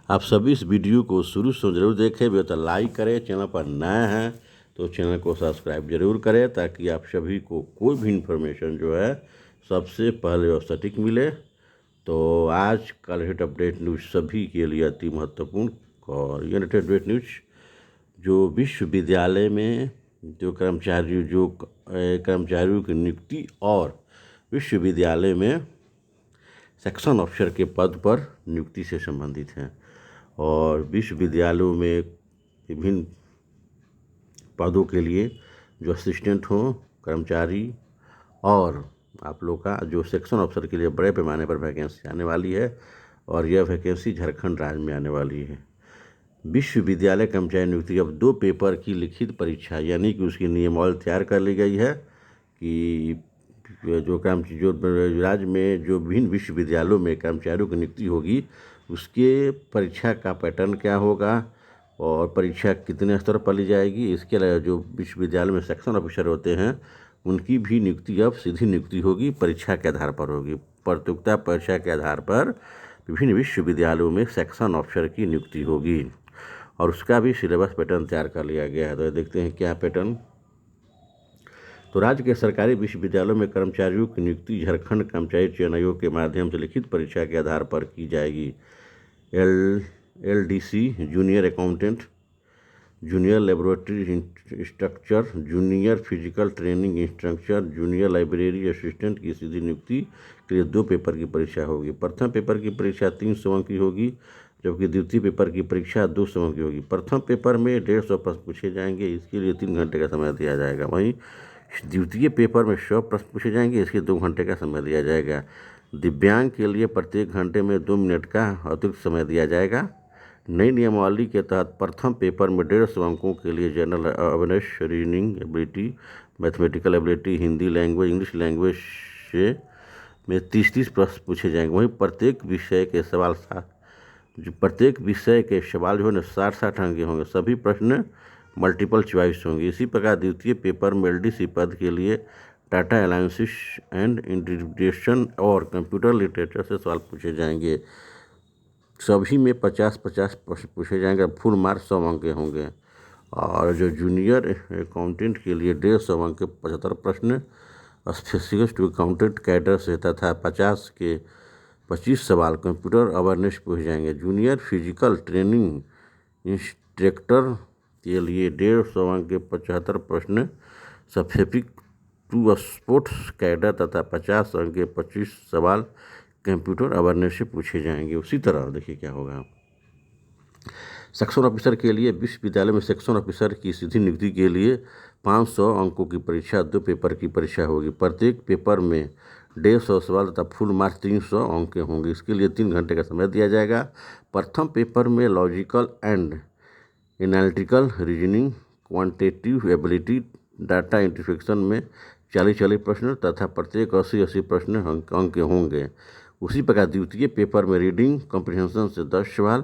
आप सभी इस वीडियो को शुरू से ज़रूर देखें, वे तो लाइक करें, चैनल पर नए हैं तो चैनल को सब्सक्राइब जरूर करें ताकि आप सभी को कोई भी इन्फॉर्मेशन जो है सबसे पहले और सटीक मिले। तो आज का लेटेस्ट अपडेट न्यूज़ सभी के लिए अति महत्वपूर्ण और ये लेटेस्ट अपडेट न्यूज़ जो विश्वविद्यालय में जो कर्मचारियों की नियुक्ति और विश्वविद्यालय में सेक्शन ऑफिसर के पद पर नियुक्ति से संबंधित हैं और विश्वविद्यालयों में विभिन्न पदों के लिए जो असिस्टेंट हों कर्मचारी और आप लोग का जो सेक्शन ऑफिसर के लिए बड़े पैमाने पर वैकेंसी आने वाली है और यह वैकेंसी झारखंड राज्य में आने वाली है। विश्वविद्यालय कर्मचारी नियुक्ति अब 2 पेपर की लिखित परीक्षा यानी कि उसकी नियमावली तैयार कर ली गई है कि जो राज्य में जो विभिन्न विश्वविद्यालयों में कर्मचारियों की नियुक्ति होगी उसके परीक्षा का पैटर्न क्या होगा और परीक्षा कितने स्तर पर ली जाएगी। इसके अलावा जो विश्वविद्यालय में सेक्शन ऑफिसर होते हैं उनकी भी नियुक्ति अब सीधी नियुक्ति होगी, परीक्षा के आधार पर होगी। प्रतियोगिता परीक्षा के आधार पर विभिन्न विश्वविद्यालयों में सेक्शन ऑफिसर की नियुक्ति होगी और उसका भी सिलेबस पैटर्न तैयार कर लिया गया है। तो देखते हैं क्या पैटर्न। तो राज्य के सरकारी विश्वविद्यालयों में कर्मचारियों की नियुक्ति झारखंड कर्मचारी चयन आयोग के माध्यम से लिखित परीक्षा के आधार पर की जाएगी। LDC junior accountant, junior laboratory instructor, junior physical training instructor, junior library assistant की सीधी नियुक्ति के लिए 2 पेपर की परीक्षा होगी। प्रथम पेपर की परीक्षा 300 अंक की होगी जबकि द्वितीय पेपर की परीक्षा 200 अंक की होगी। प्रथम पेपर में 150 प्रश्न पूछे जाएंगे, इसके लिए 3 घंटे का समय दिया जाएगा। वहीं द्वितीय पेपर में 100 प्रश्न पूछे जाएंगे, इसके 2 घंटे का समय दिया जाएगा। दिव्यांग के लिए प्रत्येक घंटे में 2 मिनट का अतिरिक्त समय दिया जाएगा। नई नियमावली के तहत प्रथम पेपर में 150 अंकों के लिए general awareness, reasoning ability, mathematical ability, Hindi language, English language से में 30-30 प्रश्न पूछे जाएंगे। वहीं प्रत्येक विषय के सवाल जो है ना 60-60 अंक के होंगे। सभी प्रश्न मल्टीपल चॉइस होंगे। इसी प्रकार द्वितीय पेपर में LDC पद के लिए डाटा एनालिसिस एंड इंटरप्रिटेशन और कंप्यूटर लिटरेचर से सवाल पूछे जाएंगे। सभी में 50-50 प्रश्न पूछे जाएंगे। फुल मार्क्स 100 अंक के होंगे और जो जूनियर अकाउंटेंट के लिए 150 अंक के 75 प्रश्न, स्पेशलिस्ट अकाउंटेंट कैडर से तथा 50 के 25 सवाल कंप्यूटर अवेयरनेस पूछे जाएंगे। जूनियर फिजिकल ट्रेनिंग इंस्ट्रक्टर के लिए 150 अंक के 75 प्रश्न, स्पेसिफिक टू स्पोर्ट्स कैडर तथा 50 अंक के 25 सवाल कंप्यूटर अवेयरनेस से पूछे जाएंगे। उसी तरह देखिए क्या होगा। सेक्शन ऑफिसर के लिए विश्वविद्यालय में सेक्शन ऑफिसर की सीधी नियुक्ति के लिए 500 अंकों की परीक्षा 2 पेपर की परीक्षा होगी। प्रत्येक पेपर में 150 सवाल तथा फुल मार्क्स 300 अंक के होंगे। इसके लिए 3 घंटे का समय दिया जाएगा। प्रथम पेपर में logical and analytical reasoning, quantitative ability, data interpretation में 40-40 प्रश्न तथा प्रत्येक 80-80 प्रश्न अंक के होंगे। उसी प्रकार द्वितीय पेपर में रीडिंग कॉम्प्रिहेंशन से 10 सवाल,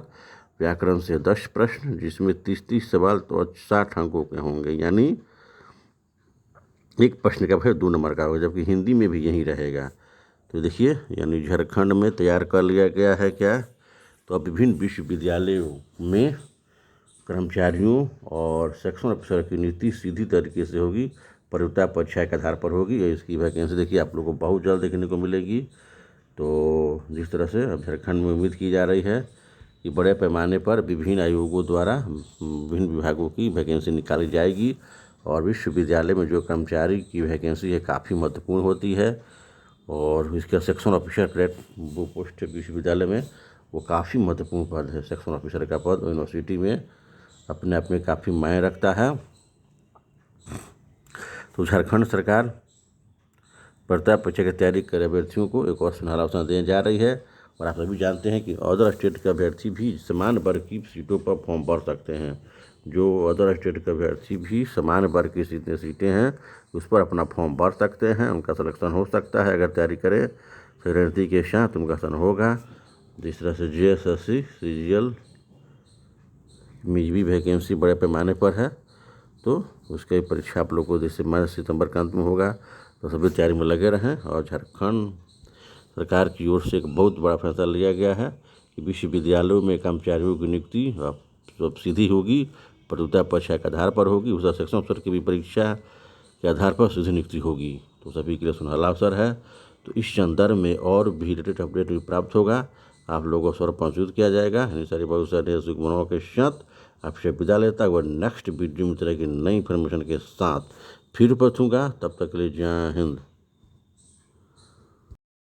व्याकरण से 10 प्रश्न जिसमें 30-30 सवाल तो 60 अंकों के होंगे, यानी एक प्रश्न का फिर 2 नंबर का होगा। जबकि हिंदी में भी यही रहेगा। तो देखिए यानी झारखंड में तैयार कर लिया गया है क्या। तो अब विभिन्न विश्वविद्यालयों में कर्मचारियों और सेक्शन ऑफिसर की नियुक्ति सीधी तरीके से होगी, प्रतियोगिता परीक्षा के आधार पर होगी। इसकी वैकेंसी देखिए आप लोगों को बहुत जल्द देखने को मिलेगी। तो जिस तरह से अब झारखंड में उम्मीद की जा रही है कि बड़े पैमाने पर विभिन्न आयोगों द्वारा विभिन्न विभागों की वैकेंसी निकाली जाएगी और विश्वविद्यालय में जो कर्मचारी की वैकेंसी है काफ़ी महत्वपूर्ण होती है और इसका सेक्शन ऑफिसर ग्रेड वो पोस्ट विश्वविद्यालय में वो काफ़ी महत्वपूर्ण पद है। सेक्शन ऑफिसर का पद यूनिवर्सिटी में अपने आप में काफ़ी मायने रखता है। तो झारखंड सरकार प्रतियोगिता परीक्षा की तैयारी कर अभ्यर्थियों को एक और सुनहरा अवसर देने जा रही है और आप सभी जानते हैं कि अदर स्टेट के अभ्यर्थी भी समान वर्ग की सीटों पर फॉर्म भर सकते हैं। जो अदर स्टेट के अभ्यर्थी भी समान वर्ग की जितनी सीटें हैं उस पर अपना फॉर्म भर सकते हैं, उनका सिलेक्शन हो सकता है। अगर तैयारी करें तो रणनीति के साथ उनका सिलेक्शन होगा। जिस तरह से JSSC CGL में भी वैकेंसी बड़े पैमाने पर है तो उसकी परीक्षा आप लोग को जैसे मार्च सितंबर के अंत में होगा। तो सभी तैयारी में लगे रहें और झारखंड सरकार की ओर से एक बहुत बड़ा फैसला लिया गया है कि विश्वविद्यालयों में कर्मचारियों की नियुक्ति अब सीधी होगी, प्रतियोगिता परीक्षा के आधार पर होगी। उसका सेक्शन अफसर की भी परीक्षा के आधार पर सीधी नियुक्ति होगी, तो सभी के लिए सुनहरा अवसर है। तो इस संदर्भ में और भी लेटेस्ट अपडेट भी प्राप्त होगा, आप लोगों से और पहुँचित किया जाएगा। यानी सारी बहुत सारे सुखमनाओं के साथ आपसे विदा लेता हुआ नेक्स्ट वीडियो में तरह की नई इन्फॉर्मेशन के साथ फिर पहुँचूँगा। तब तक के लिए जय हिंद।